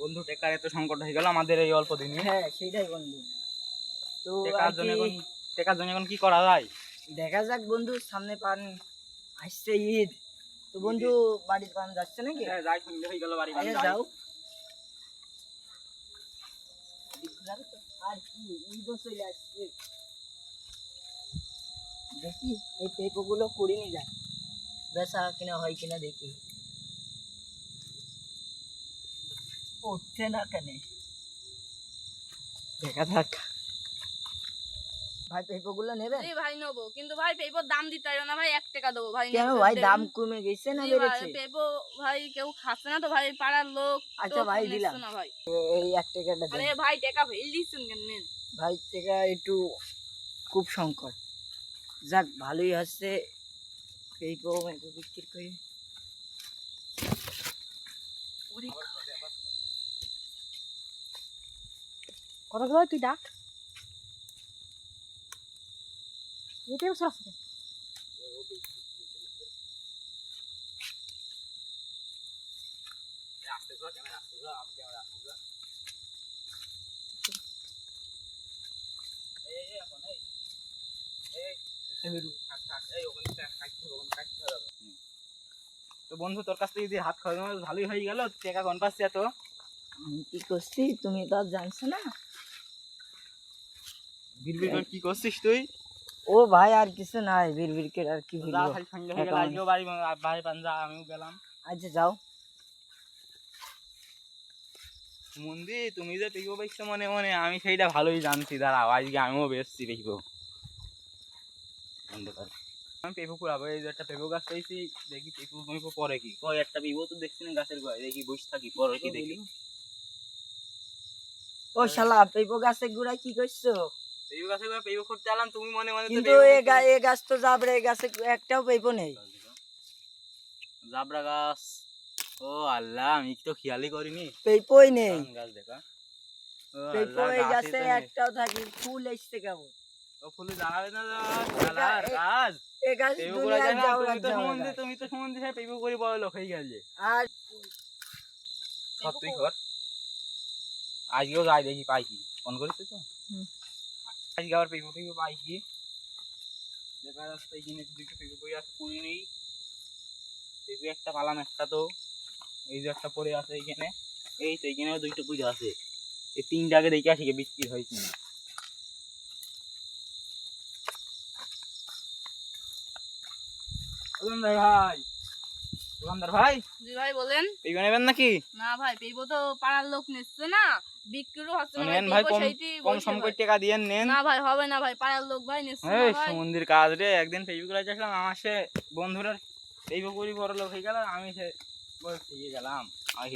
বন্ধু টেকার এত সংকট হয়ে গেল আমাদের এই অল্প দিনে। হ্যাঁ সেটাই বন্ধু। তো টেকার জন্য এখন কি করা যায়? দেখা যাক বন্ধু, সামনে পান আসছে ঈদ, তো বন্ধু বাড়ির পান যাচ্ছে নাকি? হ্যাঁ যাই, সন্ধ্যে হয়ে গেল, বাড়ি বাড়ি আচ্ছা, যাই। যাও। আর কি ঈদও চলে আসছে, দেখি এই পেঁপোগুলো কুড়ি নিয়ে যায়, বেচা কিনা হয় কিনা দেখি। উঠছে না কেন, দেখা যাক। ভাই পেঁপোগুলো নেবেন? জি ভাই নেবো, কিন্তু ভাই পেঁপোর দাম দিতে পারবে না ভাই, 1 টাকা দেবো ভাই। কেন ভাই, দাম কমে গেছে না বেড়েছে? পেঁপো ভাই কেউ খাচ্ছে না তো ভাই, পাড়ার লোক। আচ্ছা ভাই দিলাম না ভাই, এই 1 টাকাটা দেন। আরে ভাই টাকা ফেল দিচ্ছেন কেন? নেন ভাই টাকা একটু খুব সংকট, যাক ভালোই হচ্ছে পেঁপো মেপো বিক্রি করে। কতগুলো তুই ডাক এটাই বছর আছে। তো বন্ধু তোর কাছ থেকে যে হাত খাওয়ানো ভালোই হয়ে গেল, টাকা কোন পাচ্ছি এত? আমি কি করছি তুমি তো আর জানছো না। বিড়বিড় করে কি করছিস তুই? ও ভাই আর কিছু নাই, বিড়বিড় করে আর কি যা বলবো। খালি সন্ধ্যে হয়ে গেল, আজকেও বাড়ি বাড়ি পাঞ্জা, আমিও গেলাম। আচ্ছা যাও। মন্দি তুমি যে পেঁপো বেচছো মনে মনে, আমি সেইটা ভালোই জানছি, দাঁড়াও আজকে আমিও বেচছি পেঁপো। আমি পেঁপো কুড়াবো, এই যে একটা পেঁপো গাছ পেয়েছি, দেখি পেঁপো মেপো পরে কি কয়। একটা পেঁপো তো দেখছি না গাছের গোড়ায়, দেখি বসে থাকি পরে কি দেখি। ও শালা পেঁপো গাছের গুড়ায় কি করছো? পেঁপো গাছের গোড়ায় পেঁপো করতে আলাম, তুমি মনে মনে তো কিন্তু পেঁপো এ গাছ তো যাবরে, এই গাছে একটাও পেঁপো নেই। জাবরা গাছ, ও আল্লাহ আমি তো খেয়ালই করিনি। পেঁপোই নেই, গাছ দেখা, ও পেঁপো আল্লাহ এই গাছই গাছে তো নেই। একটাও থাকি, ফুল এসছে কেমন? ও ফুলে দাঁড়াবে না শালার গাছ। এই গাছ পেঁপো করে দুনিয়ার যায় না, যাওয়ার তুমি তো সম্বন্ধে পেঁপো করে বড় লোক হয়ে গেছে। আর তুই কর, আজকেও যাই দেখি পাই কি। ফোন করিস তো আজকে আবার পেঁপো টেপো পাই কি। দেখা যাচ্ছে এখানে দুটো পেঁপো পড়ে আছে, কুড়ি নেই। পেঁপো একটা পালাম, একটা তো এই যে একটা পড়ে আছে এইখানে, এই তো এইখানেও দুইটা পুজো আছে। এই তিনটা আগে দেখে আসি বিক্রি হয়েছে না। ভাই, দোকানদার ভাই, জি ভাই বলেন। পেঁপো নেবেন নাকি? না ভাই পেঁপো তো পাড়ার লোক নিচ্ছে না, বিক্রিও হচ্ছে না ভাই। নেন ভাই, পেঁপো কম সেইটি কম বলছে সম করে ভাই। টাকা দিয়ে নেন। না ভাই হবে না ভাই, পাড়ার লোক ভাই নিচ্ছে না এই ভাই। সমুদ্রের কাজ রে, একদিন পেঁপো করে আসলাম, আমার সে বন্ধুরা পেঁপো করি বড় লোক হয়ে গেল, আমি সে বড় থেকে গেলাম। আর